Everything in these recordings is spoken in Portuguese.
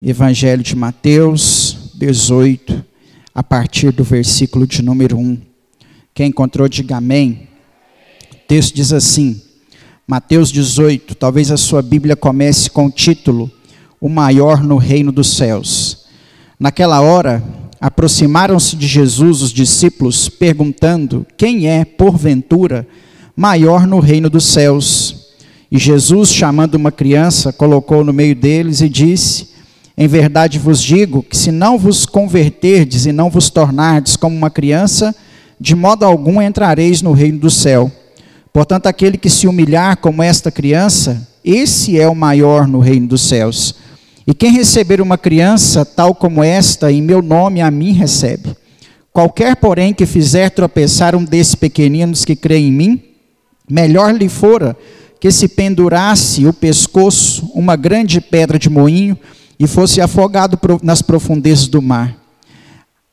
Evangelho de Mateus 18, a partir do versículo de número 1. Quem encontrou, diga amém. O texto diz assim, Mateus 18, talvez a sua Bíblia comece com o título, O Maior no Reino dos Céus. Naquela hora, aproximaram-se de Jesus os discípulos, perguntando, quem é, porventura, maior no reino dos céus? E Jesus, chamando uma criança, colocou no meio deles e disse, em verdade vos digo que se não vos converterdes e não vos tornardes como uma criança, de modo algum entrareis no reino do céu. Portanto, aquele que se humilhar como esta criança, esse é o maior no reino dos céus. E quem receber uma criança tal como esta, em meu nome, a mim recebe. Qualquer, porém, que fizer tropeçar um desses pequeninos que crê em mim, melhor lhe fora que se pendurasse o pescoço uma grande pedra de moinho e fosse afogado nas profundezas do mar.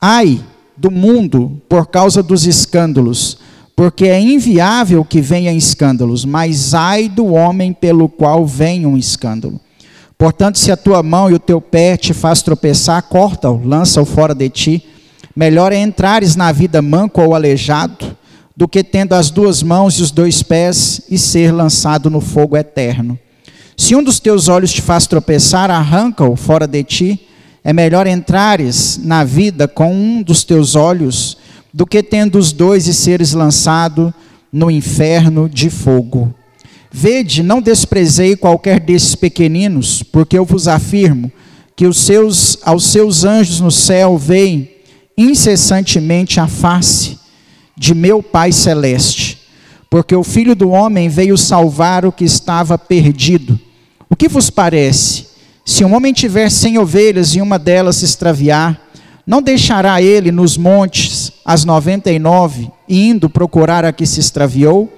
Ai do mundo por causa dos escândalos, porque é inviável que venha escândalos, mas ai do homem pelo qual vem um escândalo. Portanto, se a tua mão e o teu pé te faz tropeçar, corta-o, lança-o fora de ti. Melhor é entrares na vida manco ou aleijado, do que tendo as duas mãos e os dois pés e ser lançado no fogo eterno. Se um dos teus olhos te faz tropeçar, arranca-o fora de ti. É melhor entrares na vida com um dos teus olhos, do que tendo os dois e seres lançado no inferno de fogo. Vede, não desprezei qualquer desses pequeninos, porque eu vos afirmo que aos seus anjos no céu veem incessantemente a face de meu Pai Celeste. Porque o Filho do Homem veio salvar o que estava perdido. O que vos parece? Se um homem tiver 100 ovelhas e uma delas se extraviar, não deixará ele nos montes as 99, indo procurar a que se extraviou?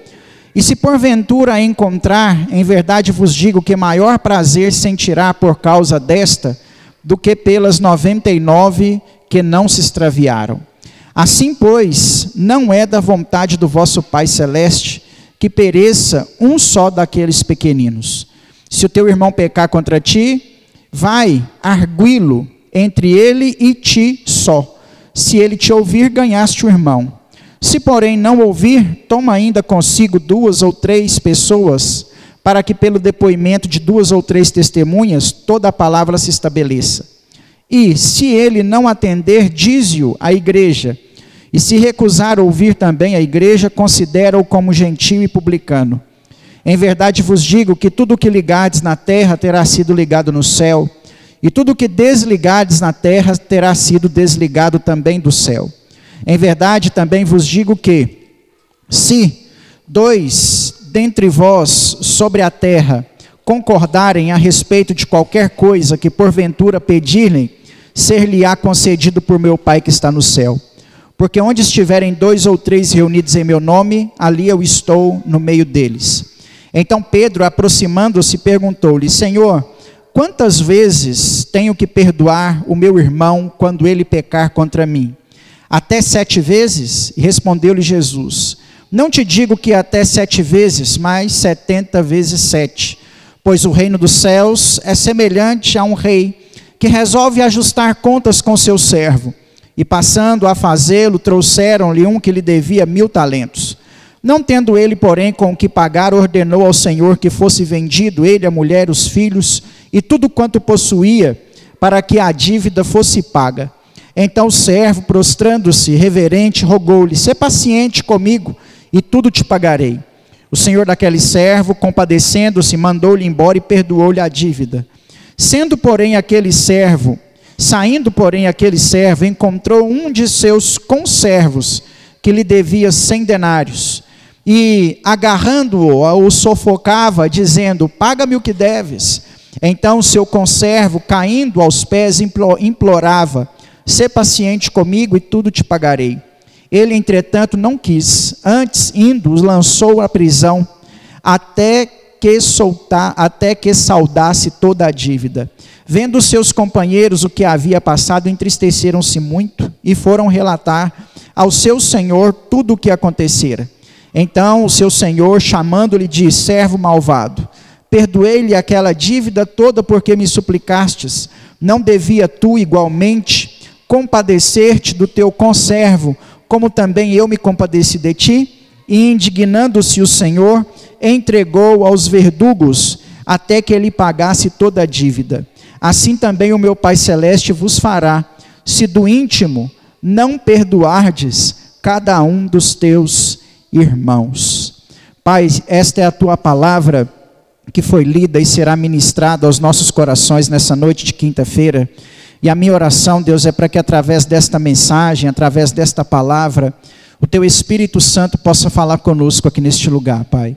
E se porventura a encontrar, em verdade vos digo que maior prazer sentirá por causa desta, do que pelas 99 que não se extraviaram. Assim, pois, não é da vontade do vosso Pai Celeste que pereça um só daqueles pequeninos. Se o teu irmão pecar contra ti, vai arguí-lo entre ele e ti só. Se ele te ouvir, ganhaste o irmão. Se, porém, não ouvir, toma ainda consigo 2 ou 3 pessoas, para que pelo depoimento de 2 ou 3 testemunhas, toda a palavra se estabeleça. E, se ele não atender, dize-o à igreja. E se recusar ouvir também a igreja, considera-o como gentio e publicano. Em verdade vos digo que tudo o que ligardes na terra terá sido ligado no céu, e tudo o que desligardes na terra terá sido desligado também do céu. Em verdade também vos digo que, se 2 dentre vós sobre a terra concordarem a respeito de qualquer coisa que porventura pedirem, ser-lhe-á concedido por meu Pai que está no céu. Porque onde estiverem 2 ou 3 reunidos em meu nome, ali eu estou no meio deles. Então Pedro, aproximando-se, perguntou-lhe, Senhor, quantas vezes tenho que perdoar o meu irmão quando ele pecar contra mim? Até 7 vezes? E respondeu-lhe Jesus, não te digo que até 7 vezes, mas 70 vezes 7. Pois o reino dos céus é semelhante a um rei que resolve ajustar contas com seu servo. E passando a fazê-lo, trouxeram-lhe um que lhe devia 1000 talentos. Não tendo ele, porém, com o que pagar, ordenou ao Senhor que fosse vendido ele, a mulher, os filhos e tudo quanto possuía, para que a dívida fosse paga. Então o servo, prostrando-se, reverente, rogou-lhe, sê paciente comigo e tudo te pagarei. O senhor daquele servo, compadecendo-se, mandou-lhe embora e perdoou-lhe a dívida. Saindo, porém, aquele servo, encontrou um de seus conservos, que lhe devia 100 denários, e agarrando-o, o sufocava, dizendo, paga-me o que deves. Então o seu conservo, caindo aos pés, implorava, sê paciente comigo e tudo te pagarei. Ele, entretanto, não quis, antes, indo, os lançou à prisão, até que saldasse toda a dívida. Vendo os seus companheiros o que havia passado, entristeceram-se muito e foram relatar ao seu senhor tudo o que acontecera. Então o seu senhor, chamando-lhe, disse, servo malvado, perdoei-lhe aquela dívida toda porque me suplicastes. Não devia tu igualmente compadecer-te do teu conservo, como também eu me compadeci de ti? E indignando-se o Senhor, entregou aos verdugos, até que ele pagasse toda a dívida. Assim também o meu Pai Celeste vos fará, se do íntimo não perdoardes cada um dos teus irmãos. Pai, esta é a tua palavra que foi lida e será ministrada aos nossos corações nessa noite de quinta-feira. E a minha oração, Deus, é para que através desta mensagem, através desta palavra, o teu Espírito Santo possa falar conosco aqui neste lugar, Pai.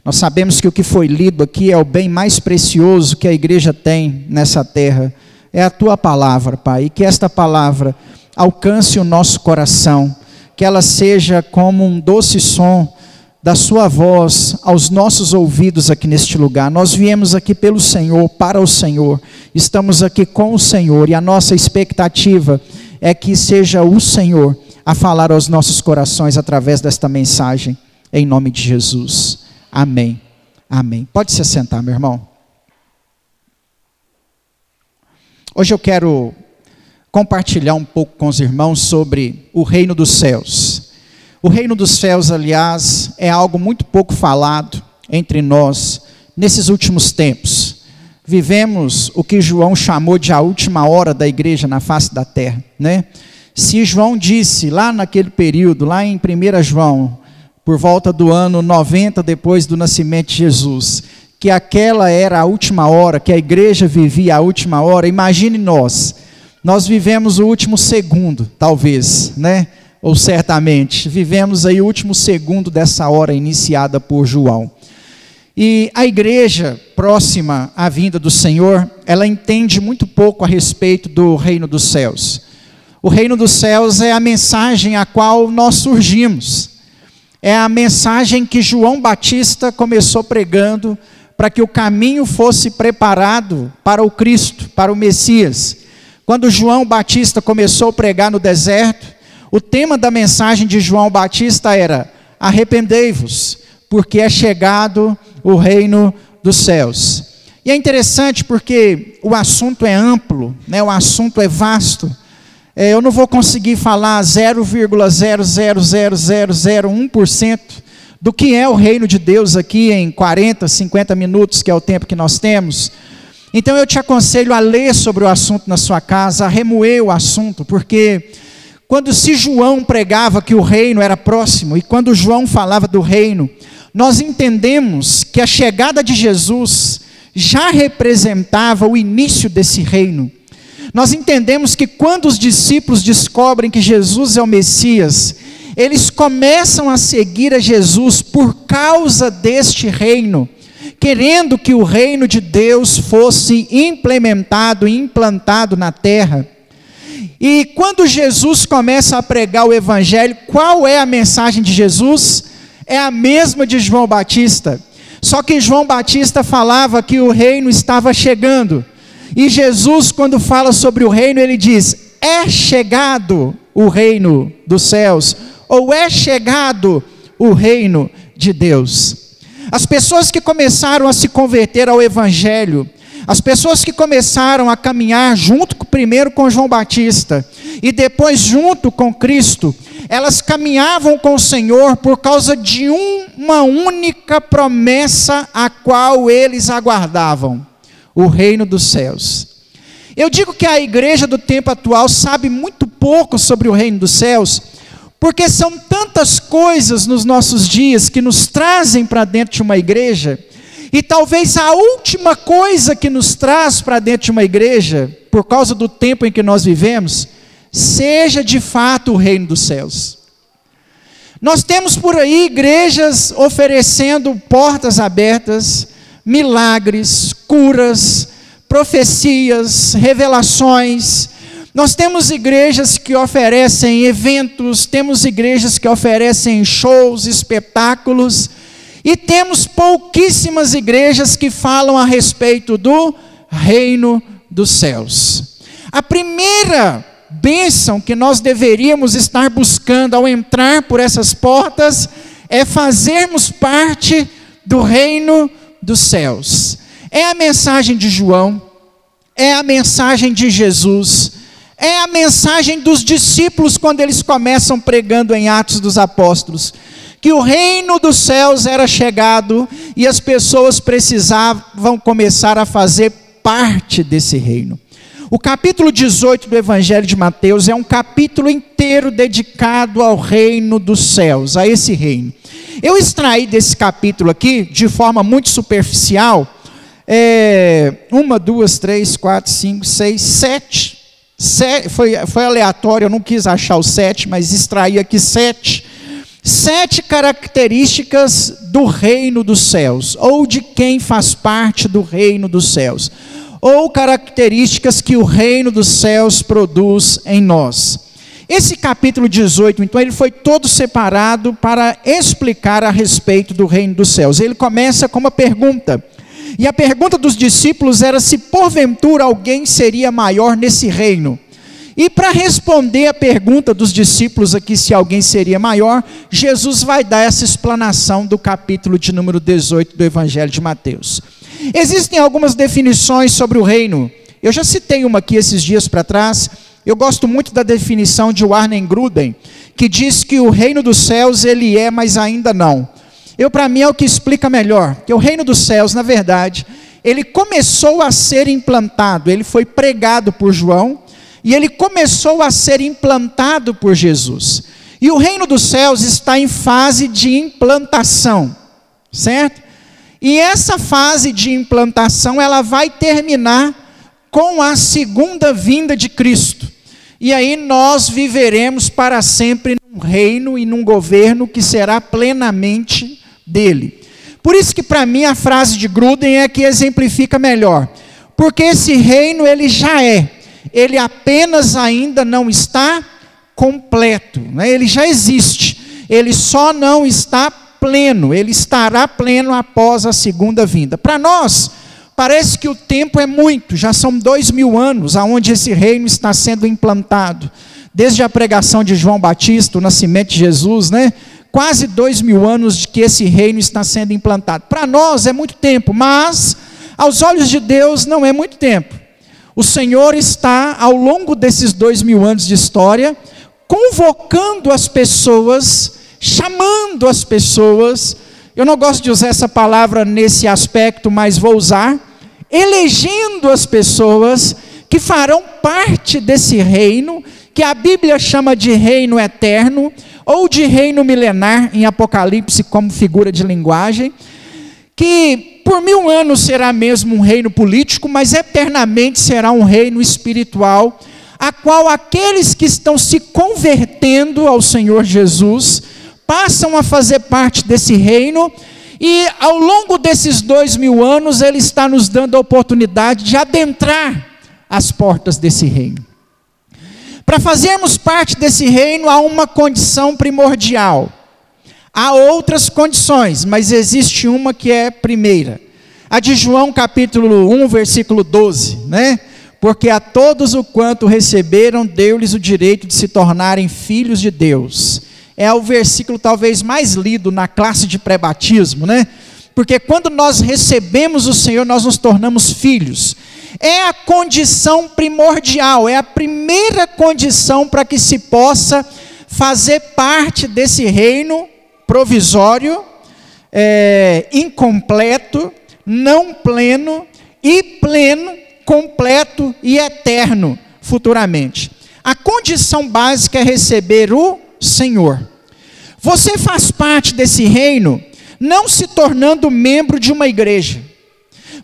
Nós sabemos que o que foi lido aqui é o bem mais precioso que a igreja tem nessa terra. É a tua palavra, Pai. E que esta palavra alcance o nosso coração. Que ela seja como um doce som da sua voz aos nossos ouvidos aqui neste lugar. Nós viemos aqui pelo Senhor, para o Senhor. Estamos aqui com o Senhor. E a nossa expectativa é que seja o Senhor a falar aos nossos corações através desta mensagem. Em nome de Jesus. Amém. Amém. Pode se assentar, meu irmão. Hoje eu quero compartilhar um pouco com os irmãos sobre o reino dos céus. O reino dos céus, aliás, é algo muito pouco falado entre nós nesses últimos tempos. Vivemos o que João chamou de a última hora da igreja na face da terra, né? Se João disse lá naquele período, lá em 1 João, por volta do ano 90 depois do nascimento de Jesus, que aquela era a última hora, que a igreja vivia a última hora, imagine nós vivemos o último segundo, talvez, né? Ou certamente, vivemos aí o último segundo dessa hora iniciada por João. E a igreja próxima à vinda do Senhor, ela entende muito pouco a respeito do reino dos céus. O reino dos céus é a mensagem a qual nós surgimos. É a mensagem que João Batista começou pregando para que o caminho fosse preparado para o Cristo, para o Messias. Quando João Batista começou a pregar no deserto, o tema da mensagem de João Batista era: arrependei-vos, porque é chegado o reino dos céus. E é interessante porque o assunto é amplo, né? O assunto é vasto. Eu não vou conseguir falar 0,0000001% do que é o reino de Deus aqui em 40, 50 minutos, que é o tempo que nós temos. Então eu te aconselho a ler sobre o assunto na sua casa, a remoer o assunto, porque quando se João pregava que o reino era próximo, e quando João falava do reino, nós entendemos que a chegada de Jesus já representava o início desse reino. Nós entendemos que quando os discípulos descobrem que Jesus é o Messias, eles começam a seguir a Jesus por causa deste reino, querendo que o reino de Deus fosse implementado e implantado na terra. E quando Jesus começa a pregar o evangelho, qual é a mensagem de Jesus? É a mesma de João Batista. Só que João Batista falava que o reino estava chegando. E Jesus, quando fala sobre o reino, ele diz: é chegado o reino dos céus, ou é chegado o reino de Deus. As pessoas que começaram a se converter ao evangelho, as pessoas que começaram a caminhar junto primeiro com João Batista e depois junto com Cristo, elas caminhavam com o Senhor por causa de uma única promessa a qual eles aguardavam: o reino dos céus. Eu digo que a igreja do tempo atual sabe muito pouco sobre o reino dos céus, porque são tantas coisas nos nossos dias que nos trazem para dentro de uma igreja, e talvez a última coisa que nos traz para dentro de uma igreja, por causa do tempo em que nós vivemos, seja de fato o reino dos céus. Nós temos por aí igrejas oferecendo portas abertas, milagres, curas, profecias, revelações. Nós temos igrejas que oferecem eventos, temos igrejas que oferecem shows, espetáculos, e temos pouquíssimas igrejas que falam a respeito do reino dos céus. A primeira bênção que nós deveríamos estar buscando ao entrar por essas portas é fazermos parte do reino dos céus. É a mensagem de João, é a mensagem de Jesus, é a mensagem dos discípulos quando eles começam pregando em Atos dos Apóstolos, que o reino dos céus era chegado e as pessoas precisavam começar a fazer parte desse reino. O capítulo 18 do Evangelho de Mateus é um capítulo inteiro dedicado ao reino dos céus, a esse reino. Eu extraí desse capítulo aqui, de forma muito superficial, 1, 2, 3, 4, 5, 6, 7. Foi aleatório, eu não quis achar o 7, mas extraí aqui 7 características do reino dos céus, ou de quem faz parte do reino dos céus, ou características que o reino dos céus produz em nós. Esse capítulo 18, então, ele foi todo separado para explicar a respeito do reino dos céus. Ele começa com uma pergunta, e a pergunta dos discípulos era se porventura alguém seria maior nesse reino. E para responder a pergunta dos discípulos aqui, se alguém seria maior, Jesus vai dar essa explanação do capítulo de número 18 do Evangelho de Mateus. Existem algumas definições sobre o reino. Eu já citei uma aqui esses dias para trás. Eu gosto muito da definição de Warren Gruden, que diz que o reino dos céus ele é, mas ainda não. Para mim é o que explica melhor, que o reino dos céus, na verdade, ele começou a ser implantado, ele foi pregado por João, e ele começou a ser implantado por Jesus. E o reino dos céus está em fase de implantação, certo? E essa fase de implantação, ela vai terminar com a segunda vinda de Cristo. E aí nós viveremos para sempre num reino e num governo que será plenamente dele. Por isso que para mim a frase de Gruden é que exemplifica melhor. Porque esse reino ele já é. Ele apenas ainda não está completo, né? Ele já existe, ele só não está pleno, ele estará pleno após a segunda vinda. Para nós, parece que o tempo é muito, já são 2000 anos aonde esse reino está sendo implantado, desde a pregação de João Batista, o nascimento de Jesus, né? Quase 2000 anos de que esse reino está sendo implantado. Para nós é muito tempo, mas aos olhos de Deus não é muito tempo. O Senhor está, ao longo desses 2000 anos de história, convocando as pessoas, chamando as pessoas, eu não gosto de usar essa palavra nesse aspecto, mas vou usar, elegendo as pessoas que farão parte desse reino, que a Bíblia chama de reino eterno, ou de reino milenar, em Apocalipse como figura de linguagem, que por 1000 anos será mesmo um reino político, mas eternamente será um reino espiritual, a qual aqueles que estão se convertendo ao Senhor Jesus, passam a fazer parte desse reino, e ao longo desses 2000 anos, Ele está nos dando a oportunidade de adentrar as portas desse reino. Para fazermos parte desse reino, há uma condição primordial. Há outras condições, mas existe uma que é primeira. A de João capítulo 1, versículo 12, né? Porque a todos o quanto receberam, deu-lhes o direito de se tornarem filhos de Deus. É o versículo talvez mais lido na classe de pré-batismo, né? Porque quando nós recebemos o Senhor, nós nos tornamos filhos. É a condição primordial, é a primeira condição para que se possa fazer parte desse reino provisório, incompleto, não pleno, e pleno, completo e eterno futuramente. A condição básica é receber o Senhor. Você faz parte desse reino não se tornando membro de uma igreja.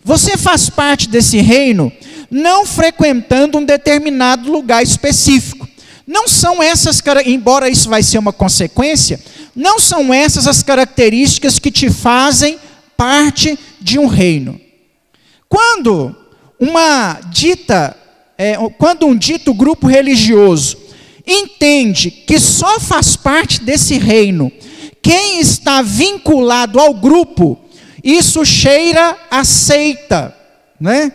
Você faz parte desse reino não frequentando um determinado lugar específico. Não são essas, embora isso vai ser uma consequência, não são essas as características que te fazem parte de um reino. Quando um dito grupo religioso entende que só faz parte desse reino quem está vinculado ao grupo, isso cheira a seita, né?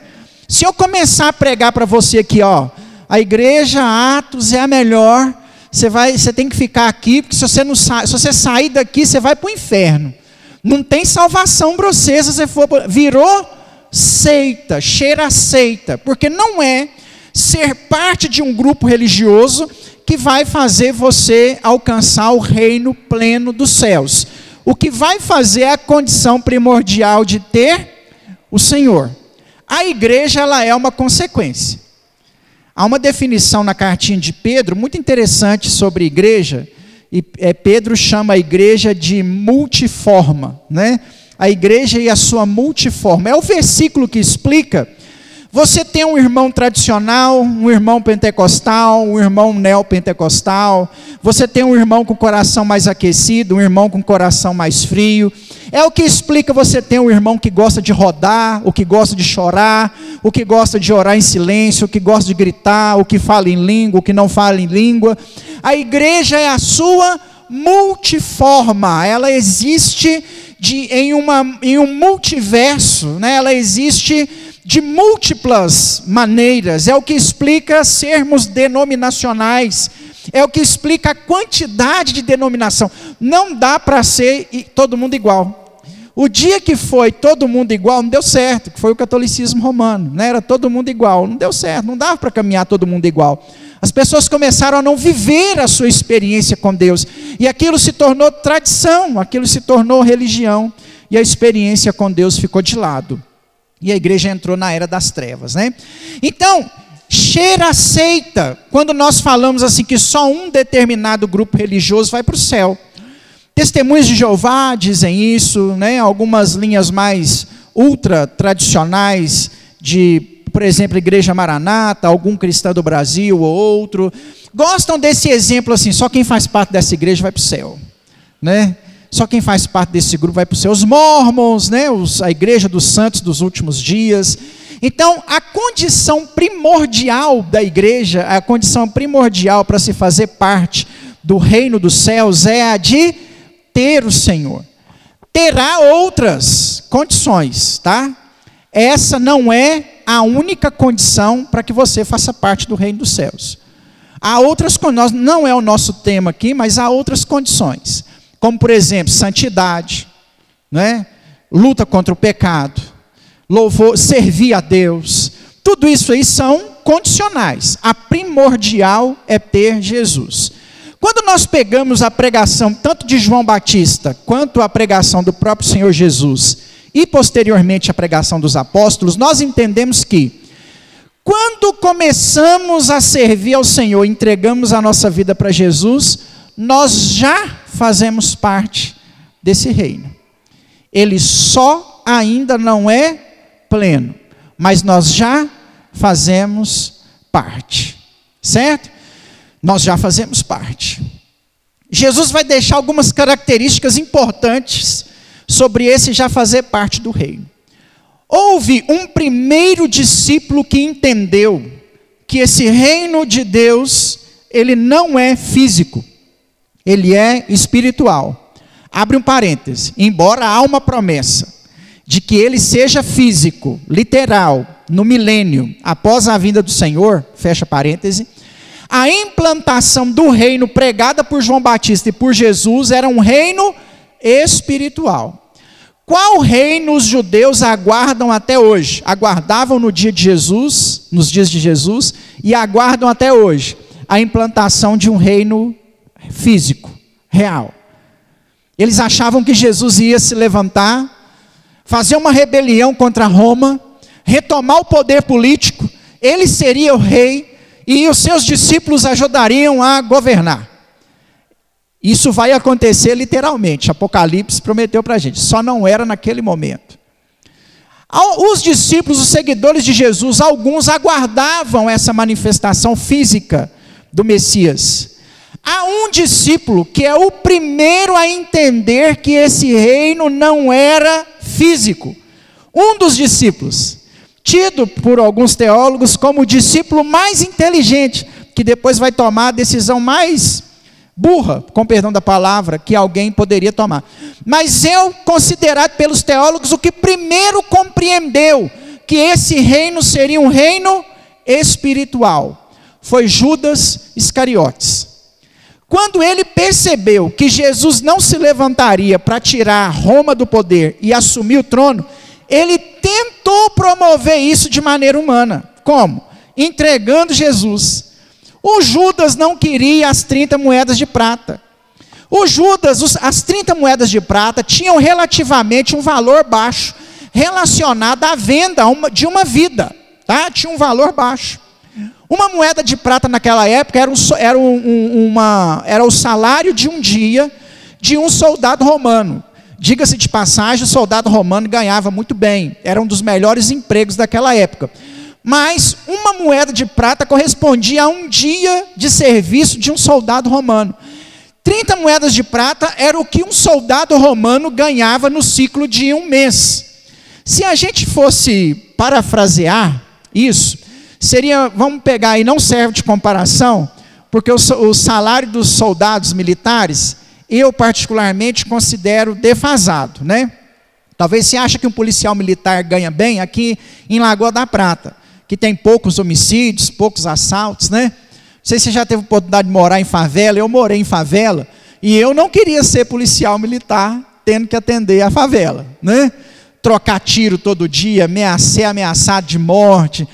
Se eu começar a pregar para você aqui, ó, a igreja Atos é a melhor, você tem que ficar aqui, porque se você sair daqui, você vai para o inferno. Não tem salvação para você se você for. Virou seita, cheira a seita. Porque não é ser parte de um grupo religioso que vai fazer você alcançar o reino pleno dos céus. O que vai fazer é a condição primordial de ter o Senhor. A igreja, ela é uma consequência. Há uma definição na cartinha de Pedro, muito interessante sobre igreja, e Pedro chama a igreja de multiforma, né? A igreja e a sua multiforma. É o versículo que explica. Você tem um irmão tradicional, um irmão pentecostal, um irmão neopentecostal. Você tem um irmão com coração mais aquecido, um irmão com coração mais frio. É o que explica você ter um irmão que gosta de rodar, o que gosta de chorar, o que gosta de orar em silêncio, o que gosta de gritar, o que fala em língua, o que não fala em língua. A igreja é a sua multiforma. Ela existe em um multiverso, né? Ela existe de múltiplas maneiras. É o que explica sermos denominacionais. É o que explica a quantidade de denominação. Não dá para ser todo mundo igual. O dia que foi todo mundo igual, não deu certo, que foi o catolicismo romano, né? Era todo mundo igual, não deu certo, não dava para caminhar todo mundo igual. As pessoas começaram a não viver a sua experiência com Deus, e aquilo se tornou tradição, aquilo se tornou religião, e a experiência com Deus ficou de lado. E a igreja entrou na era das trevas, né? Então, cheira a seita, quando nós falamos assim que só um determinado grupo religioso vai para o céu. Testemunhas de Jeová dizem isso, né? Algumas linhas mais ultra tradicionais de, por exemplo, Igreja Maranata, algum cristão do Brasil ou outro, gostam desse exemplo assim, só quem faz parte dessa igreja vai para o céu, né? Só quem faz parte desse grupo vai para os céu. Os mormons, né? A igreja dos santos dos últimos dias. Então, a condição primordial da igreja, a condição primordial para se fazer parte do reino dos céus é a de ter o Senhor. Terá outras condições, tá? Essa não é a única condição para que você faça parte do reino dos céus. Há outras condições, não é o nosso tema aqui, mas há outras condições. Como, por exemplo, santidade, né? Luta contra o pecado, louvor, servir a Deus. Tudo isso aí são condicionais. A primordial é ter Jesus. Quando nós pegamos a pregação tanto de João Batista, quanto a pregação do próprio Senhor Jesus, e posteriormente a pregação dos apóstolos, nós entendemos que, quando começamos a servir ao Senhor, entregamos a nossa vida para Jesus, nós já fazemos parte desse reino. Ele só ainda não é pleno, mas nós já fazemos parte, certo? Nós já fazemos parte. Jesus vai deixar algumas características importantes sobre esse já fazer parte do reino. Houve um primeiro discípulo que entendeu que esse reino de Deus, ele não é físico, ele é espiritual. Abre um parêntese, embora há uma promessa de que ele seja físico, literal, no milênio, após a vinda do Senhor, fecha parêntese, a implantação do reino pregada por João Batista e por Jesus era um reino espiritual. Qual reino os judeus aguardam até hoje? Aguardavam no dia de Jesus, nos dias de Jesus, e aguardam até hoje a implantação de um reino físico, real. Eles achavam que Jesus ia se levantar, fazer uma rebelião contra Roma, retomar o poder político, ele seria o rei e os seus discípulos ajudariam a governar. Isso vai acontecer literalmente, Apocalipse prometeu para a gente, só não era naquele momento. Os discípulos, os seguidores de Jesus, alguns aguardavam essa manifestação física do Messias. Há um discípulo que é o primeiro a entender que esse reino não era físico. Um dos discípulos, tido por alguns teólogos como o discípulo mais inteligente, que depois vai tomar a decisão mais burra, com perdão da palavra, que alguém poderia tomar. Mas eu, considerado pelos teólogos, o que primeiro compreendeu que esse reino seria um reino espiritual, foi Judas Iscariotes. Quando ele percebeu que Jesus não se levantaria para tirar Roma do poder e assumir o trono, ele tentou promover isso de maneira humana. Como? Entregando Jesus. O Judas não queria as 30 moedas de prata. O Judas, as 30 moedas de prata tinham relativamente um valor baixo, relacionado à venda de uma vida, tá? Tinha um valor baixo. Uma moeda de prata naquela época era o salário de um dia de um soldado romano. Diga-se de passagem, o soldado romano ganhava muito bem, era um dos melhores empregos daquela época. Mas uma moeda de prata correspondia a um dia de serviço de um soldado romano. 30 moedas de prata era o que um soldado romano ganhava no ciclo de um mês. Se a gente fosse parafrasear isso, seria, vamos pegar aí, não serve de comparação, porque o salário dos soldados militares, eu particularmente considero defasado, né? Talvez você ache que um policial militar ganha bem aqui em Lagoa da Prata, que tem poucos homicídios, poucos assaltos, né? Não sei se você já teve oportunidade de morar em favela, eu morei em favela, e eu não queria ser policial militar tendo que atender a favela, né? Trocar tiro todo dia, ser ameaçado de morte,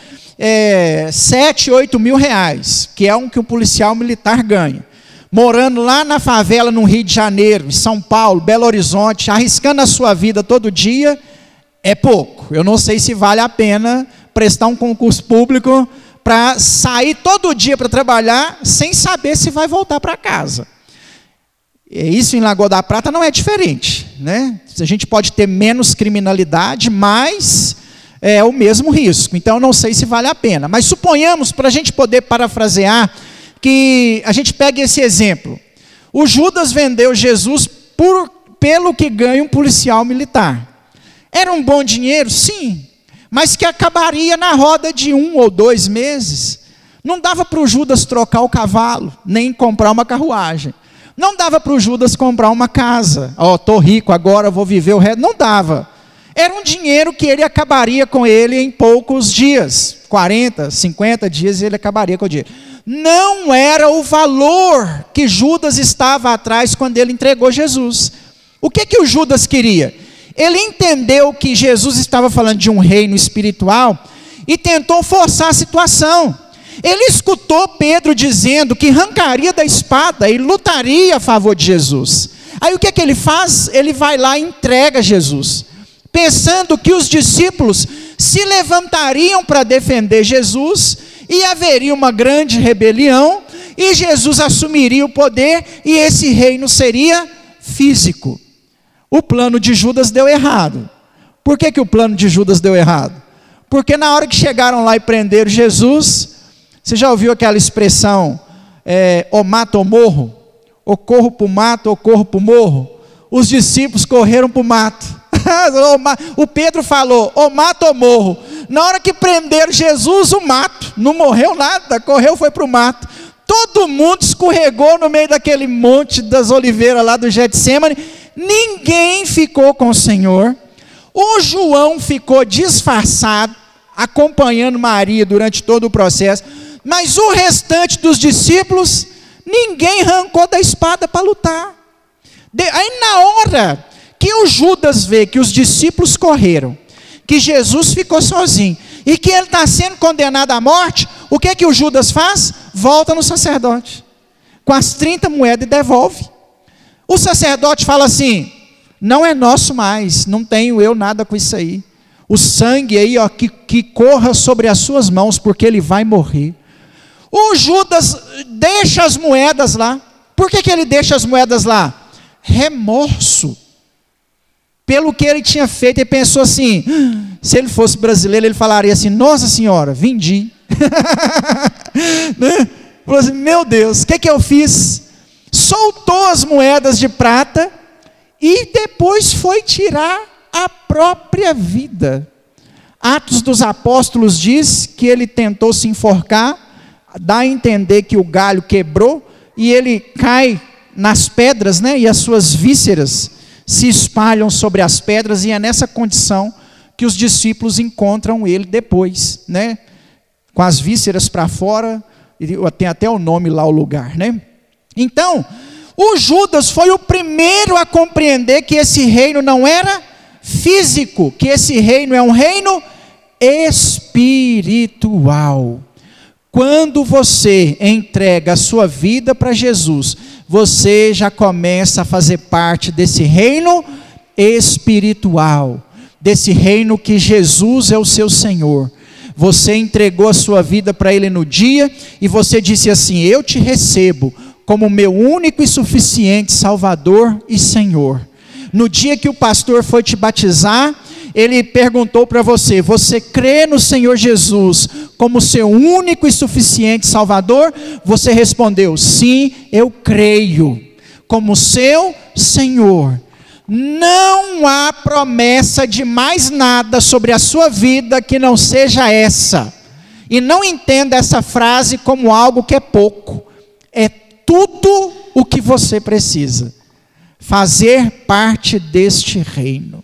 7, 8 mil reais, que é que o policial militar ganha. Morando lá na favela, no Rio de Janeiro, em São Paulo, Belo Horizonte, arriscando a sua vida todo dia, é pouco. Eu não sei se vale a pena prestar um concurso público para sair todo dia para trabalhar sem saber se vai voltar para casa. Isso em Lagoa da Prata não é diferente, né? A gente pode ter menos criminalidade, mas é o mesmo risco. Então, eu não sei se vale a pena. Mas suponhamos, para a gente poder parafrasear, que a gente pegue esse exemplo. O Judas vendeu Jesus pelo que ganha um policial militar. Era um bom dinheiro? Sim. Mas que acabaria na roda de 1 ou 2 meses. Não dava para o Judas trocar o cavalo, nem comprar uma carruagem. Não dava para o Judas comprar uma casa. Estou rico, agora vou viver o resto. Não dava. Era um dinheiro que ele acabaria com ele em poucos dias. 40, 50 dias ele acabaria com o dinheiro. Não era o valor que Judas estava atrás quando ele entregou Jesus. O que o Judas queria? Ele entendeu que Jesus estava falando de um reino espiritual e tentou forçar a situação. Ele escutou Pedro dizendo que arrancaria da espada e lutaria a favor de Jesus. Aí o que ele faz? Ele vai lá e entrega Jesus, pensando que os discípulos se levantariam para defender Jesus e haveria uma grande rebelião e Jesus assumiria o poder e esse reino seria físico. O plano de Judas deu errado. Por que o plano de Judas deu errado? Porque na hora que chegaram lá e prenderam Jesus, você já ouviu aquela expressão, ou mato ou morro? Ou corro para o mato ou corro para o morro? Os discípulos correram para o mato. O Pedro falou, ou mato ou morro. Na hora que prenderam Jesus, o mato. Não morreu nada, correu, foi para o mato. Todo mundo escorregou no meio daquele monte das oliveiras lá do Getsêmani. Ninguém ficou com o Senhor. O João ficou disfarçado, acompanhando Maria durante todo o processo. Mas o restante dos discípulos, ninguém arrancou da espada para lutar. Aí na hora que o Judas vê que os discípulos correram, que Jesus ficou sozinho, e que ele está sendo condenado à morte, o que o Judas faz? Volta no sacerdote, com as 30 moedas e devolve. O sacerdote fala assim, não é nosso mais, não tenho eu nada com isso aí. O sangue aí, que corra sobre as suas mãos, porque ele vai morrer. O Judas deixa as moedas lá. Por que ele deixa as moedas lá? Remorso. Pelo que ele tinha feito, ele pensou assim, se ele fosse brasileiro, ele falaria assim, nossa senhora, vendi. Né? Falou assim, meu Deus, o que eu fiz? Soltou as moedas de prata e depois foi tirar a própria vida. Atos dos Apóstolos diz que ele tentou se enforcar, dá a entender que o galho quebrou e ele cai nas pedras, né? E as suas vísceras se espalham sobre as pedras, e é nessa condição que os discípulos encontram ele depois, né? Com as vísceras para fora, e tem até o nome lá, o lugar, né? Então, o Judas foi o primeiro a compreender que esse reino não era físico, que esse reino é um reino espiritual. Quando você entrega a sua vida para Jesus, você já começa a fazer parte desse reino espiritual, desse reino que Jesus é o seu Senhor. Você entregou a sua vida para Ele no dia, e você disse assim: eu te recebo como meu único e suficiente Salvador e Senhor. No dia que o pastor foi te batizar, ele perguntou para você: você crê no Senhor Jesus como seu único e suficiente Salvador? Você respondeu: sim, eu creio, como seu Senhor. Não há promessa de mais nada sobre a sua vida que não seja essa. E não entenda essa frase como algo que é pouco. É tudo o que você precisa. Fazer parte deste reino.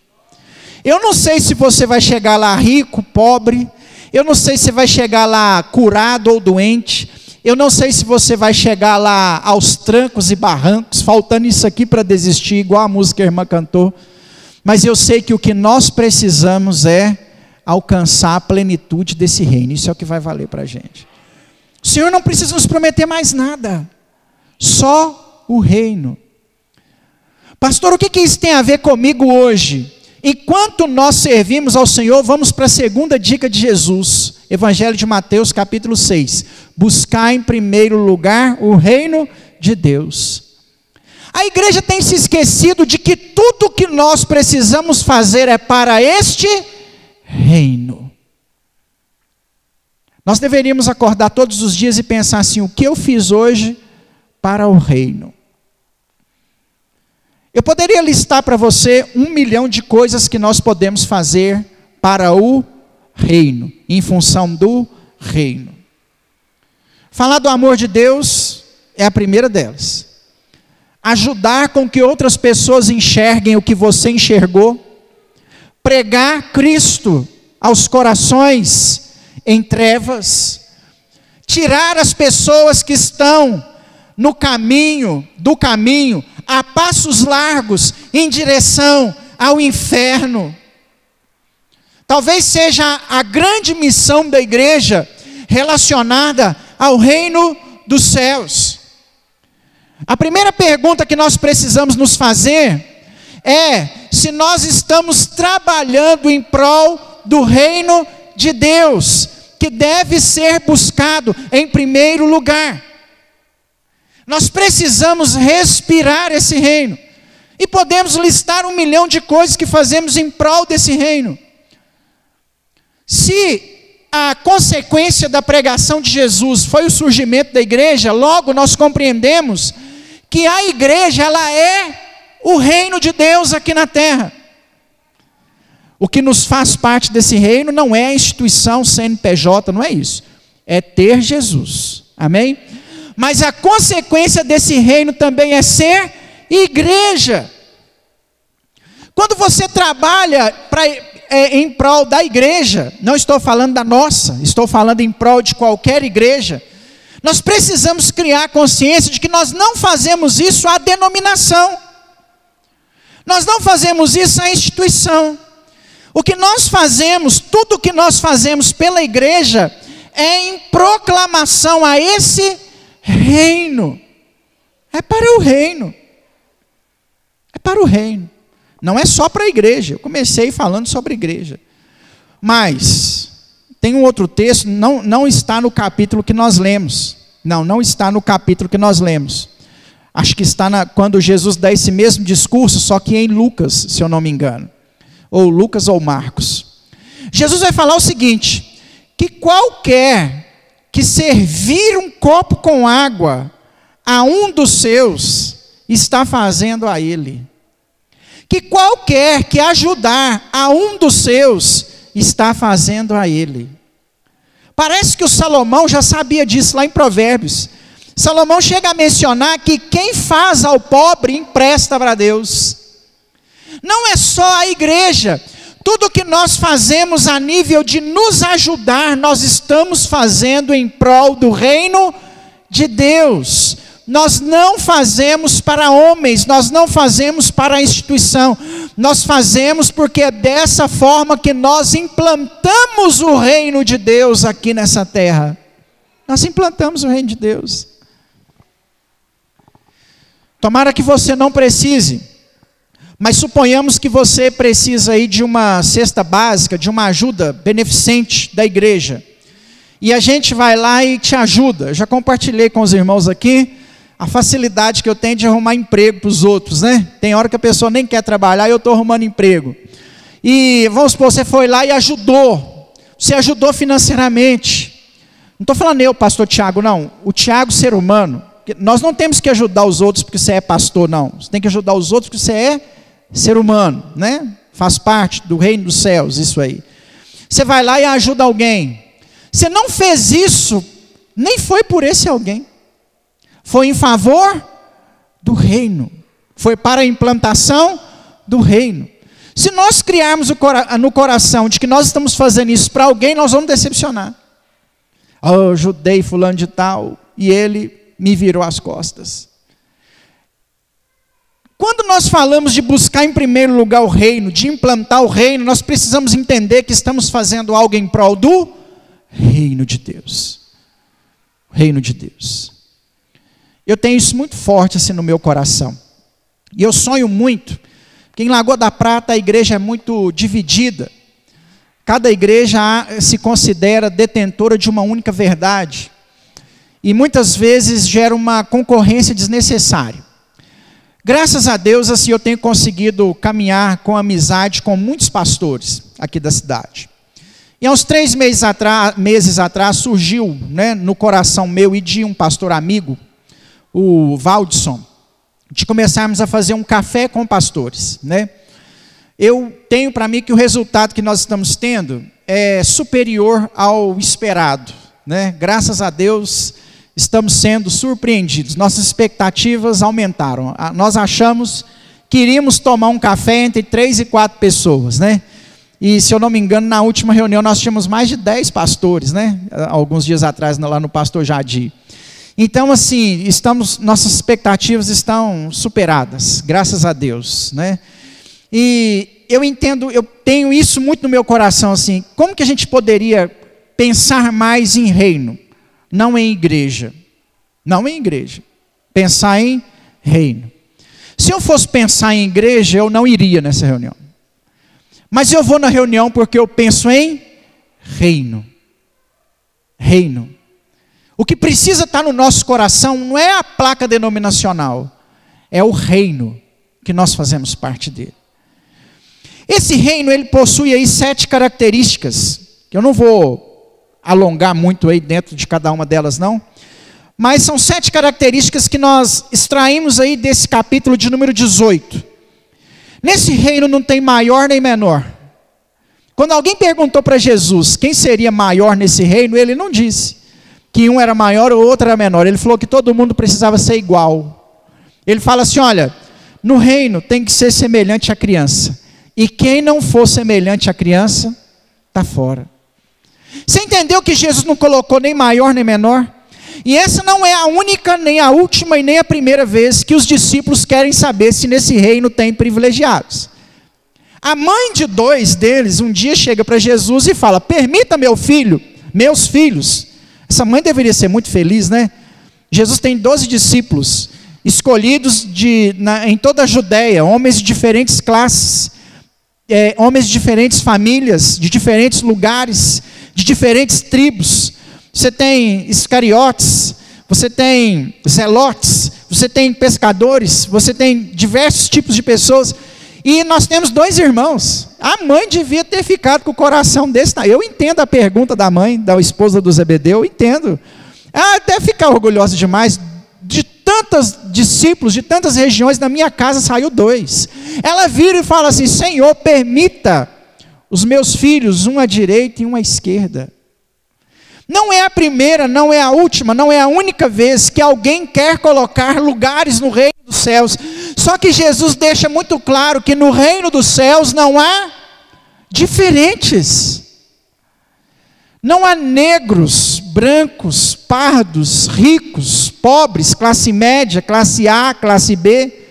Eu não sei se você vai chegar lá rico, pobre. Eu não sei se vai chegar lá curado ou doente. Eu não sei se você vai chegar lá aos trancos e barrancos, faltando isso aqui para desistir, igual a música que a irmã cantou. Mas eu sei que o que nós precisamos é alcançar a plenitude desse reino. Isso é o que vai valer para a gente. O Senhor não precisa nos prometer mais nada. Só o reino. Pastor, o que isso tem a ver comigo hoje? Enquanto nós servimos ao Senhor, vamos para a segunda dica de Jesus. Evangelho de Mateus, capítulo 6. Buscar em primeiro lugar o reino de Deus. A igreja tem se esquecido de que tudo que nós precisamos fazer é para este reino. Nós deveríamos acordar todos os dias e pensar assim: o que eu fiz hoje para o reino? Eu poderia listar para você 1 milhão de coisas que nós podemos fazer para o reino, em função do reino. Falar do amor de Deus é a primeira delas. Ajudar com que outras pessoas enxerguem o que você enxergou. Pregar Cristo aos corações em trevas. Tirar as pessoas que estão no caminho, a passos largos, em direção ao inferno. Talvez seja a grande missão da igreja relacionada ao reino dos céus. A primeira pergunta que nós precisamos nos fazer é se nós estamos trabalhando em prol do reino de Deus, que deve ser buscado em primeiro lugar. Nós precisamos respirar esse reino. E podemos listar 1 milhão de coisas que fazemos em prol desse reino. Se a consequência da pregação de Jesus foi o surgimento da igreja, logo nós compreendemos que a igreja, ela é o reino de Deus aqui na terra. O que nos faz parte desse reino não é a instituição CNPJ, não é isso. É ter Jesus. Amém? Mas a consequência desse reino também é ser igreja. Quando você trabalha em prol da igreja, não estou falando da nossa, estou falando em prol de qualquer igreja, nós precisamos criar consciência de que nós não fazemos isso à denominação. Nós não fazemos isso à instituição. O que nós fazemos, tudo o que nós fazemos pela igreja, é em proclamação a esse reino. É para o reino. É para o reino. Não é só para a igreja. Eu comecei falando sobre a igreja. Mas tem um outro texto, não está no capítulo que nós lemos. Não está no capítulo que nós lemos. Acho que está quando Jesus dá esse mesmo discurso, só que em Lucas, se eu não me engano. Ou Lucas ou Marcos. Jesus vai falar o seguinte: que qualquer que servir um copo com água a um dos seus, está fazendo a ele. Que qualquer que ajudar a um dos seus, está fazendo a ele. Parece que o Salomão já sabia disso lá em Provérbios. Salomão chega a mencionar que quem faz ao pobre empresta para Deus. Não é só a igreja. Tudo que nós fazemos a nível de nos ajudar, nós estamos fazendo em prol do reino de Deus. nós não fazemos para homens, nós não fazemos para a instituição, nós fazemos porque é dessa forma que nós implantamos o reino de Deus aqui nessa terra. Nós implantamos o reino de Deus. Tomara que você não precise, mas suponhamos que você precisa aí de uma cesta básica, de uma ajuda beneficente da igreja. E a gente vai lá e te ajuda. Eu já compartilhei com os irmãos aqui a facilidade que eu tenho de arrumar emprego para os outros, né? Tem hora que a pessoa nem quer trabalhar e eu estou arrumando emprego. E vamos supor, você foi lá e ajudou. Você ajudou financeiramente. Não estou falando eu, pastor Tiago, não. O Tiago, ser humano. Nós não temos que ajudar os outros porque você é pastor, não. Você tem que ajudar os outros porque você é ser humano, né? Faz parte do reino dos céus, isso aí. Você vai lá e ajuda alguém. Você não fez isso, nem foi por esse alguém. Foi em favor do reino. Foi para a implantação do reino. Se nós criarmos no coração de que nós estamos fazendo isso para alguém, nós vamos decepcionar. Eu ajudei fulano de tal e ele me virou as costas. Quando nós falamos de buscar em primeiro lugar o reino, de implantar o reino, nós precisamos entender que estamos fazendo algo em prol do reino de Deus. Reino de Deus. Eu tenho isso muito forte assim no meu coração. E eu sonho muito, porque em Lagoa da Prata a igreja é muito dividida. Cada igreja se considera detentora de uma única verdade. E muitas vezes gera uma concorrência desnecessária. Graças a Deus, assim, eu tenho conseguido caminhar com amizade com muitos pastores aqui da cidade. E há uns 3 meses atrás surgiu, né, no coração meu e de um pastor amigo, o Valdson, de começarmos a fazer um café com pastores, né? Eu tenho para mim que o resultado que nós estamos tendo é superior ao esperado, né? Graças a Deus estamos sendo surpreendidos, nossas expectativas aumentaram. Nós achamos que iríamos tomar um café entre 3 e 4 pessoas, né? E se eu não me engano, na última reunião nós tínhamos mais de 10 pastores, né? Alguns dias atrás, lá no Pastor Jadir. Então, assim, nossas expectativas estão superadas, graças a Deus, né? E eu entendo, eu tenho isso muito no meu coração, assim, como que a gente poderia pensar mais em reino, não em igreja? Não em igreja, pensar em reino. Se eu fosse pensar em igreja, eu não iria nessa reunião. Mas eu vou na reunião porque eu penso em reino. Reino. O que precisa estar no nosso coração não é a placa denominacional, é o reino que nós fazemos parte dele. Esse reino, ele possui aí 7 características, que eu não vou alongar muito aí dentro de cada uma delas não, mas são 7 características que nós extraímos aí desse capítulo de número 18. Nesse reino não tem maior nem menor. Quando alguém perguntou para Jesus quem seria maior nesse reino, ele não disse que um era maior ou outro era menor. Ele falou que todo mundo precisava ser igual. Ele fala assim, olha, no reino tem que ser semelhante à criança. E quem não for semelhante à criança, está fora. Você entendeu que Jesus não colocou nem maior nem menor? E essa não é a única, nem a última e nem a primeira vez que os discípulos querem saber se nesse reino tem privilegiados. A mãe de 2 deles um dia chega para Jesus e fala, permita meus filhos. Essa mãe deveria ser muito feliz, né? Jesus tem 12 discípulos, escolhidos em toda a Judéia, homens de diferentes classes, homens de diferentes famílias, de diferentes lugares, de diferentes tribos. Você tem iscariotes, você tem zelotes, você tem pescadores, você tem diversos tipos de pessoas. E nós temos 2 irmãos. A mãe devia ter ficado com o coração desse. Eu entendo a pergunta da mãe, da esposa do Zebedeu, eu entendo. Ela deve ficar orgulhosa demais. De tantos discípulos, de tantas regiões, da minha casa saiu 2. Ela vira e fala assim, Senhor, permita os meus filhos, um à direita e um à esquerda. Não é a primeira, não é a última, não é a única vez que alguém quer colocar lugares no reino dos céus. Só que Jesus deixa muito claro que no reino dos céus não há diferentes. Não há negros, brancos, pardos, ricos, pobres, classe média, classe A, classe B.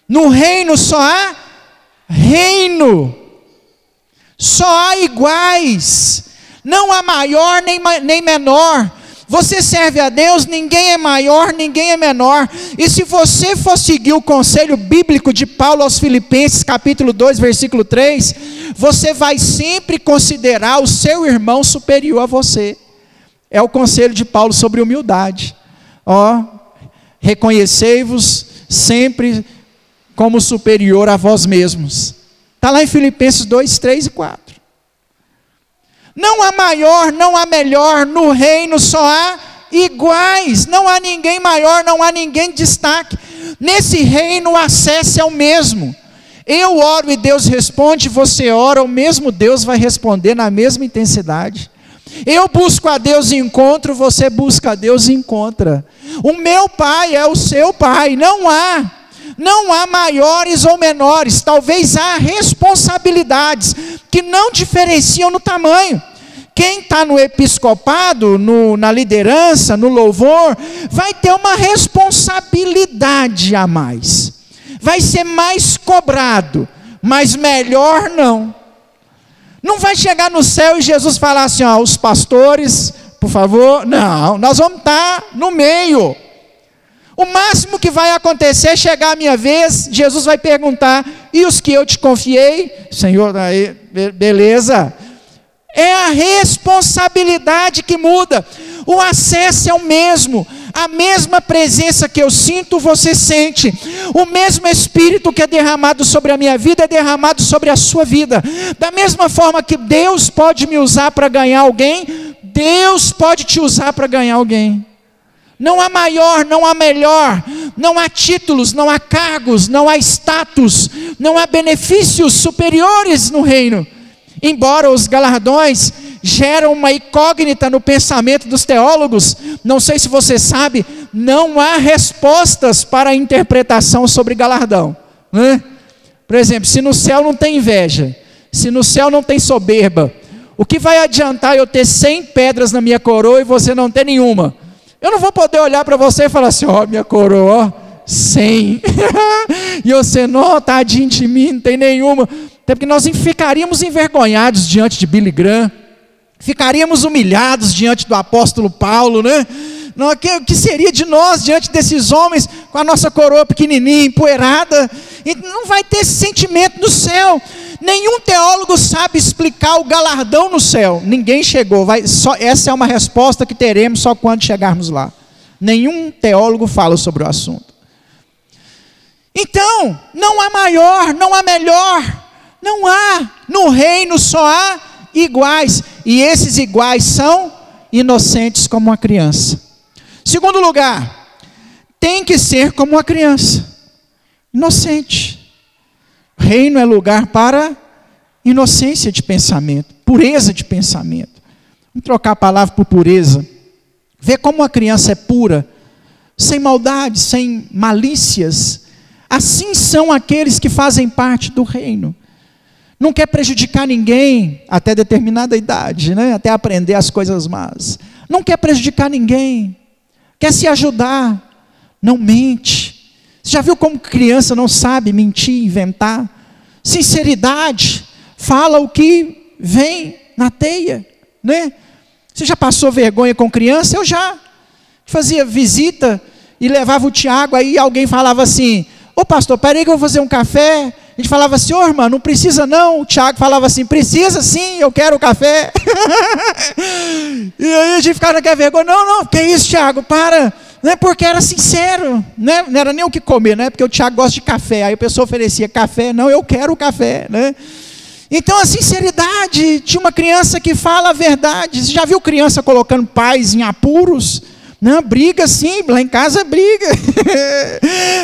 No reino só há reino. Só há iguais. Não há maior nem menor. Você serve a Deus, ninguém é maior, ninguém é menor. E se você for seguir o conselho bíblico de Paulo aos Filipenses, capítulo 2, versículo 3, você vai sempre considerar o seu irmão superior a você. É o conselho de Paulo sobre humildade. Reconhecei-vos sempre como superior a vós mesmos. Está lá em Filipenses 2, 3 e 4. Não há maior, não há melhor, no reino só há iguais, não há ninguém maior, não há ninguém de destaque. Nesse reino o acesso é o mesmo. Eu oro e Deus responde, você ora, o mesmo Deus vai responder na mesma intensidade. Eu busco a Deus e encontro, você busca a Deus e encontra. O meu Pai é o seu Pai, não há maiores ou menores, talvez há responsabilidades que não diferenciam no tamanho. Quem está no episcopado, na liderança, no louvor, vai ter uma responsabilidade a mais. Vai ser mais cobrado, mas melhor não. Não vai chegar no céu e Jesus falar assim, os pastores, por favor, não, nós vamos estar no meio. O máximo que vai acontecer é chegar a minha vez, Jesus vai perguntar, e os que eu te confiei? Senhor, aí, beleza. É a responsabilidade que muda. O acesso é o mesmo. A mesma presença que eu sinto, você sente. O mesmo Espírito que é derramado sobre a minha vida, é derramado sobre a sua vida. Da mesma forma que Deus pode me usar para ganhar alguém, Deus pode te usar para ganhar alguém. Não há maior, não há melhor, não há títulos, não há cargos, não há status, não há benefícios superiores no reino. Embora os galardões geram uma incógnita no pensamento dos teólogos, não sei se você sabe, não há respostas para a interpretação sobre galardão, né? Por exemplo, se no céu não tem inveja, se no céu não tem soberba, o que vai adiantar eu ter 100 pedras na minha coroa e você não ter nenhuma? Eu não vou poder olhar para você e falar assim, minha coroa, 100. E você, não, tadinho de mim, não tem nenhuma. Até porque nós ficaríamos envergonhados diante de Billy Graham, ficaríamos humilhados diante do apóstolo Paulo, né? O que seria de nós diante desses homens com a nossa coroa pequenininha, empoeirada? E não vai ter esse sentimento no céu. Nenhum teólogo sabe explicar o galardão no céu. Ninguém chegou. Essa é uma resposta que teremos só quando chegarmos lá. Nenhum teólogo fala sobre o assunto. Então, não há maior, não há melhor. Não há. No reino só há iguais. E esses iguais são inocentes como uma criança. Segundo lugar, tem que ser como uma criança. Inocente. Reino é lugar para inocência de pensamento, pureza de pensamento. Vamos trocar a palavra por pureza. Ver como uma criança é pura, sem maldade, sem malícias. Assim são aqueles que fazem parte do reino. Não quer prejudicar ninguém até determinada idade, né? Até aprender as coisas más. Não quer prejudicar ninguém. Quer se ajudar. Não mente. Você já viu como criança não sabe mentir, inventar? Sinceridade, fala o que vem na teia, né? Você já passou vergonha com criança? Eu já. Fazia visita e levava o Tiago, aí alguém falava assim, pastor, peraí que eu vou fazer um café. A gente falava assim, irmã, não precisa não. O Tiago falava assim, precisa sim, eu quero o café. E aí a gente ficava naquela vergonha, não, que isso, Tiago, para. Não é porque era sincero, né? Não era nem o que comer, né? Porque o Tiago gosta de café, aí a pessoa oferecia café, não, eu quero o café, né? Então a sinceridade de uma criança que fala a verdade. Você já viu criança colocando pais em apuros? Não, briga sim, lá em casa briga.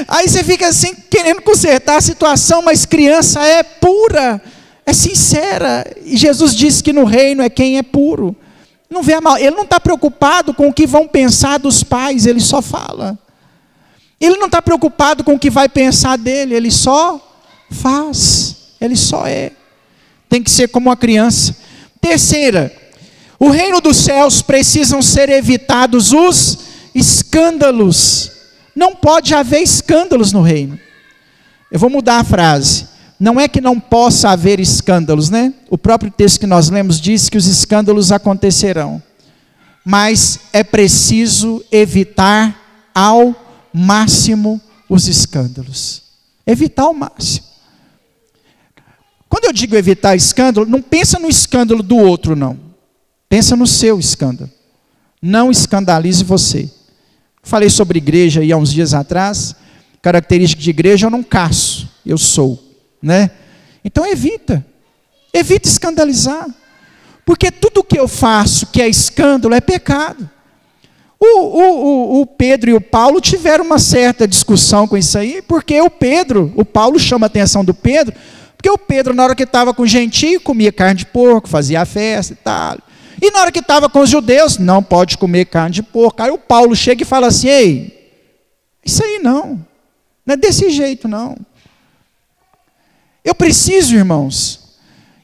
Aí você fica assim, querendo consertar a situação, mas criança é pura, é sincera, e Jesus disse que no reino é quem é puro. Não vê a mal. Ele não está preocupado com o que vão pensar dos pais, ele só fala. Ele não está preocupado com o que vai pensar dele, ele só faz, ele só é. Tem que ser como uma criança. Terceira, O reino dos céus precisam ser evitados os escândalos. Não pode haver escândalos no reino. Eu vou mudar a frase. Não é que não possa haver escândalos, né? O próprio texto que nós lemos diz que os escândalos acontecerão. Mas é preciso evitar ao máximo os escândalos. Evitar ao máximo. Quando eu digo evitar escândalo, não pensa no escândalo do outro, não. Pensa no seu escândalo. Não escandalize você. Falei sobre igreja aí há uns dias atrás. Característica de igreja, eu não caço, eu sou, né? Então evita escandalizar, porque tudo que eu faço que é escândalo é pecado. O Pedro e o Paulo tiveram uma certa discussão com isso aí, porque o Paulo chama a atenção do Pedro, porque o Pedro, na hora que estava com o gentio, comia carne de porco, fazia a festa e tal. E na hora que estava com os judeus, não pode comer carne de porco. Aí o Paulo chega e fala assim: ei, isso aí não é desse jeito não. Eu preciso, irmãos,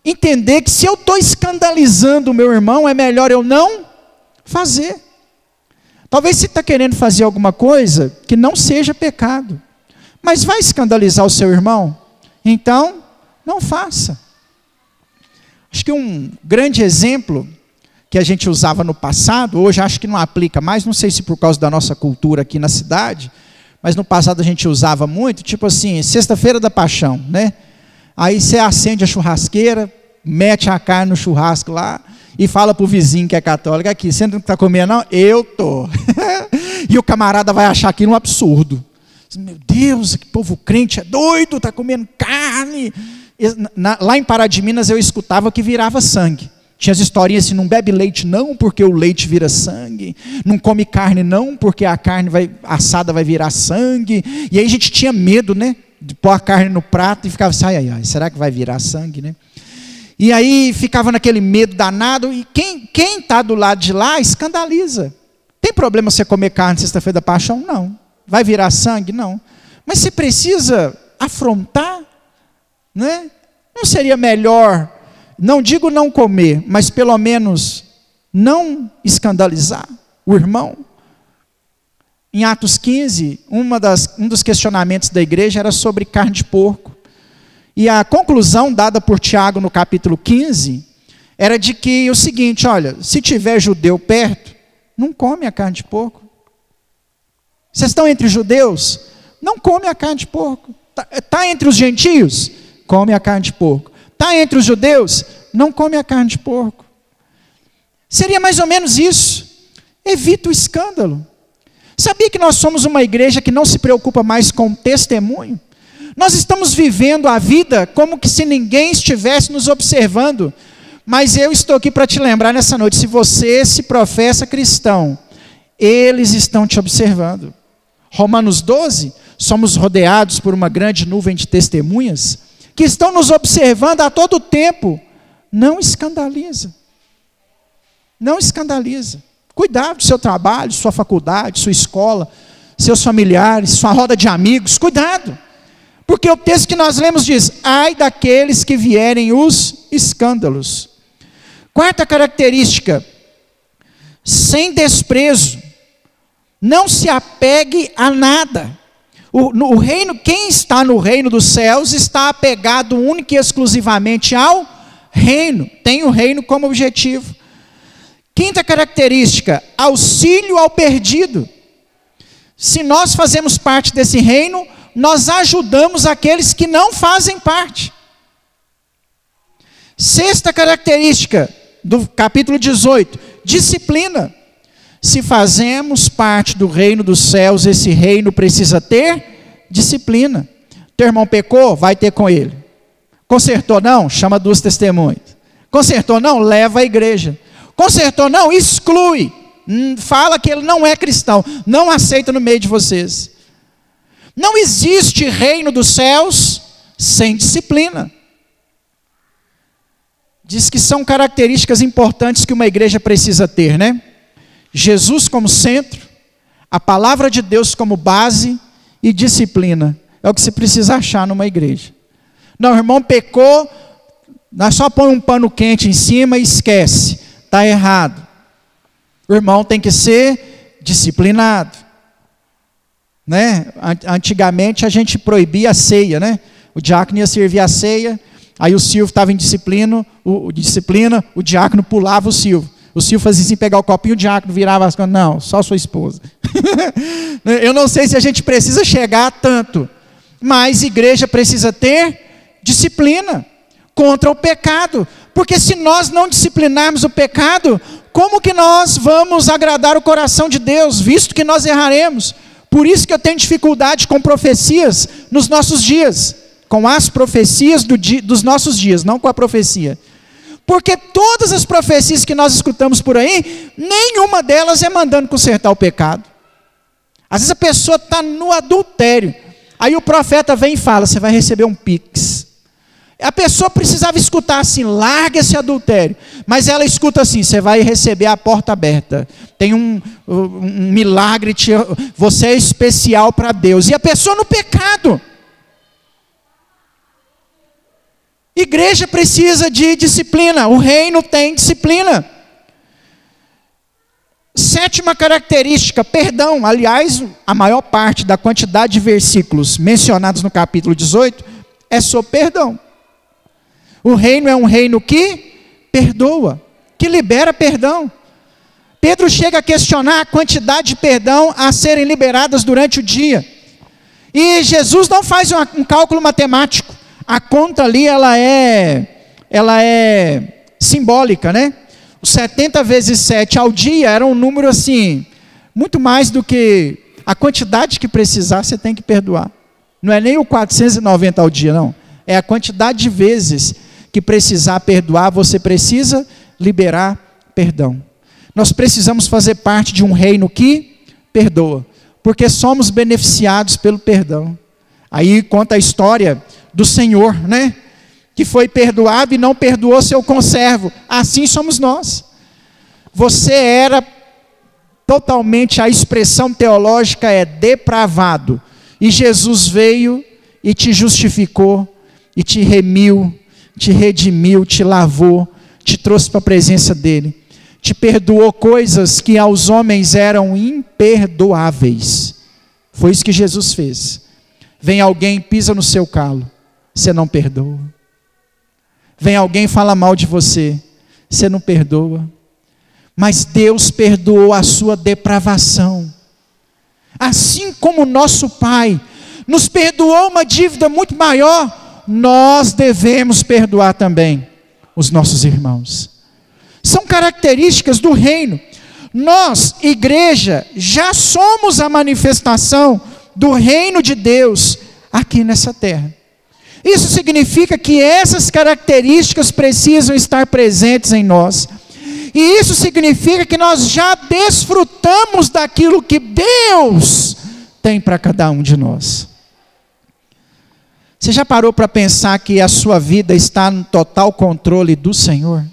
entender que se eu estou escandalizando o meu irmão, é melhor eu não fazer. Talvez você está querendo fazer alguma coisa que não seja pecado, mas vai escandalizar o seu irmão? Então, não faça. Acho que um grande exemplo que a gente usava no passado, hoje acho que não aplica mais, não sei se por causa da nossa cultura aqui na cidade, mas no passado a gente usava muito, tipo assim, sexta-feira da paixão, né? Aí você acende a churrasqueira, mete a carne no churrasco lá, e fala para o vizinho que é católico: aqui, você não está comendo não? Eu estou. E o camarada vai achar aquilo um absurdo. Meu Deus, que povo crente é doido, está comendo carne. Lá em Pará de Minas eu escutava que virava sangue. Tinha as historinhas assim: não bebe leite não, porque o leite vira sangue. Não come carne não, porque a carne assada vai virar sangue. E aí a gente tinha medo, né, de pôr a carne no prato e ficava assim: ai, será que vai virar sangue, né? E aí ficava naquele medo danado. E quem está do lado de lá escandaliza. Tem problema você comer carne sexta-feira da paixão? Não. Vai virar sangue? Não. Mas você precisa afrontar, né? Não seria melhor, não digo não comer, mas pelo menos não escandalizar o irmão? Em Atos 15, um dos questionamentos da igreja era sobre carne de porco. E a conclusão dada por Tiago no capítulo 15 era de que o seguinte: olha, se tiver judeu perto, não come a carne de porco. Vocês estão entre judeus? Não come a carne de porco. Está entre os gentios? Come a carne de porco. Está entre os judeus? Não come a carne de porco. Seria mais ou menos isso. Evita o escândalo. Sabia que nós somos uma igreja que não se preocupa mais com o testemunho? Nós estamos vivendo a vida como que se ninguém estivesse nos observando. Mas eu estou aqui para te lembrar nessa noite: se você se professa cristão, eles estão te observando. Romanos 12, somos rodeados por uma grande nuvem de testemunhas que estão nos observando a todo tempo. Não escandaliza. Não escandaliza. Cuidado do seu trabalho, sua faculdade, sua escola, seus familiares, sua roda de amigos. Cuidado. Porque o texto que nós lemos diz: ai daqueles que vierem os escândalos. Quarta característica: sem desprezo. Não se apegue a nada. O reino, quem está no reino dos céus está apegado única e exclusivamente ao reino. Tem o reino como objetivo. Quinta característica: auxílio ao perdido. Se nós fazemos parte desse reino, nós ajudamos aqueles que não fazem parte. Sexta característica do capítulo 18: disciplina. Se fazemos parte do reino dos céus, esse reino precisa ter disciplina. Teu irmão pecou? Vai ter com ele. Consertou não? Chama 2 testemunhas. Consertou não? Leva à igreja. Consertou não? Exclui. Fala que ele não é cristão. Não aceita no meio de vocês. Não existe reino dos céus sem disciplina. Diz que são características importantes que uma igreja precisa ter, né? Jesus como centro, a palavra de Deus como base e disciplina. É o que você precisa achar numa igreja. Não, o irmão pecou, nós só põe um pano quente em cima e esquece. está errado. O irmão tem que ser disciplinado. Né? Antigamente a gente proibia a ceia, né? O diácono ia servir a ceia, aí o Silvio estava em disciplina, o diácono pulava o Silvio. O Silvio fazia assim, pegar o copinho, o diácono virava as coisas. Não, só sua esposa. Eu não sei se a gente precisa chegar a tanto, mas igreja precisa ter disciplina contra o pecado, porque se nós não disciplinarmos o pecado, como que nós vamos agradar o coração de Deus, visto que nós erraremos? Por isso que eu tenho dificuldade com profecias nos nossos dias, com as profecias dos nossos dias, não com a profecia. Porque todas as profecias que nós escutamos por aí, nenhuma delas é mandando consertar o pecado. Às vezes a pessoa está no adultério, aí o profeta vem e fala, você vai receber um pix. A pessoa precisava escutar assim, larga esse adultério, mas ela escuta assim, você vai receber a porta aberta, tem um milagre, você é especial para Deus, e a pessoa no pecado. Igreja precisa de disciplina, o reino tem disciplina. Sétima característica, perdão. Aliás, a maior parte da quantidade de versículos mencionados no capítulo 18 é sobre perdão. O reino é um reino que perdoa, que libera perdão. Pedro chega a questionar a quantidade de perdão a serem liberadas durante o dia. E Jesus não faz um cálculo matemático. A conta ali, ela é simbólica, né? Os 70 vezes 7 ao dia era um número assim, muito mais do que a quantidade que precisar, você tem que perdoar. Não é nem o 490 ao dia, não. É a quantidade de vezes que precisar perdoar, você precisa liberar perdão. Nós precisamos fazer parte de um reino que perdoa, porque somos beneficiados pelo perdão. Aí conta a história do Senhor, né? Que foi perdoado e não perdoou seu conservo. Assim somos nós. Você era totalmente, a expressão teológica é depravado. E Jesus veio e te justificou, e te remiu, te redimiu, te lavou, te trouxe para a presença dEle. Te perdoou coisas que aos homens eram imperdoáveis. Foi isso que Jesus fez. Vem alguém, pisa no seu calo, você não perdoa. Vem alguém fala mal de você, você não perdoa. Mas Deus perdoou a sua depravação. Assim como nosso Pai nos perdoou uma dívida muito maior, nós devemos perdoar também os nossos irmãos. São características do reino. Nós, igreja, já somos a manifestação do reino de Deus aqui nessa terra. Isso significa que essas características precisam estar presentes em nós. E isso significa que nós já desfrutamos daquilo que Deus tem para cada um de nós. Você já parou para pensar que a sua vida está no total controle do Senhor?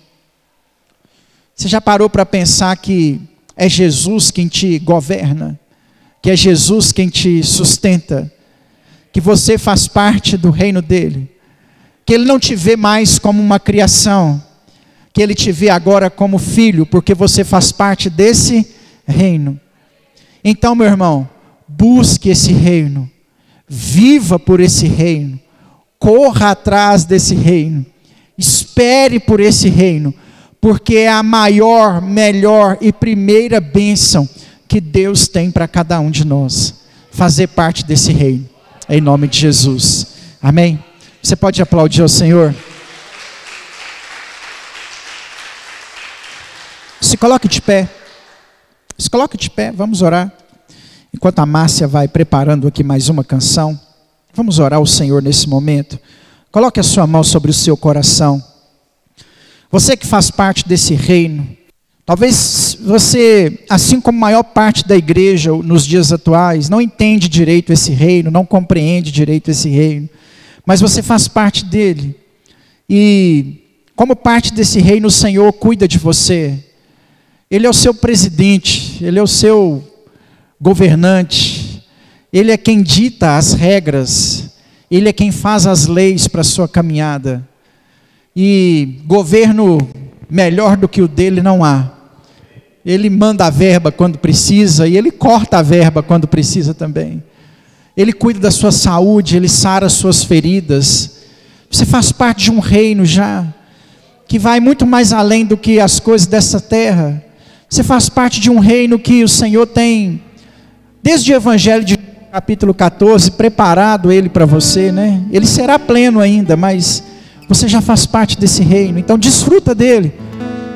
Você já parou para pensar que é Jesus quem te governa? Que é Jesus quem te sustenta? Que você faz parte do reino dele? Que ele não te vê mais como uma criação, que ele te vê agora como filho, porque você faz parte desse reino. Então, meu irmão, busque esse reino, viva por esse reino, corra atrás desse reino, espere por esse reino, porque é a maior, melhor e primeira bênção que Deus tem para cada um de nós, fazer parte desse reino, em nome de Jesus, amém? Você pode aplaudir ao Senhor? Se coloque de pé, vamos orar. Enquanto a Márcia vai preparando aqui mais uma canção, vamos orar ao Senhor nesse momento. Coloque a sua mão sobre o seu coração. Você que faz parte desse reino, talvez você, assim como a maior parte da igreja nos dias atuais, não entende direito esse reino, não compreende direito esse reino, mas você faz parte dele. E como parte desse reino, o Senhor cuida de você. Ele é o seu presidente, ele é o seu governante, ele é quem dita as regras, ele é quem faz as leis para a sua caminhada. E governo melhor do que o dele não há. Ele manda a verba quando precisa e Ele corta a verba quando precisa também. Ele cuida da sua saúde, Ele sara as suas feridas. Você faz parte de um reino já, que vai muito mais além do que as coisas dessa terra. Você faz parte de um reino que o Senhor tem, desde o Evangelho de capítulo 14, preparado ele para você, né? Ele será pleno ainda, mas você já faz parte desse reino. Então desfruta dele.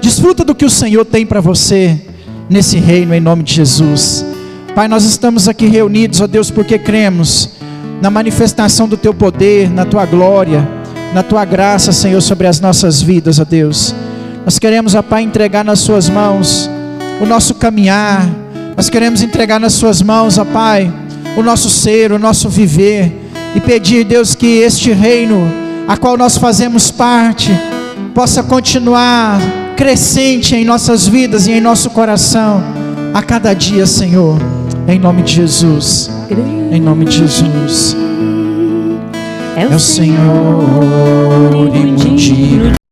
Desfruta do que o Senhor tem para você nesse reino, em nome de Jesus. Pai, nós estamos aqui reunidos, ó Deus, porque cremos na manifestação do Teu poder, na Tua glória, na Tua graça, Senhor, sobre as nossas vidas, ó Deus. Nós queremos, ó Pai, entregar nas Suas mãos o nosso caminhar. Nós queremos entregar nas Suas mãos, ó Pai, o nosso ser, o nosso viver. E pedir, Deus, que este reino, a qual nós fazemos parte, possa continuar crescente em nossas vidas e em nosso coração, a cada dia, Senhor, em nome de Jesus, em nome de Jesus. É o Senhor e muito digno.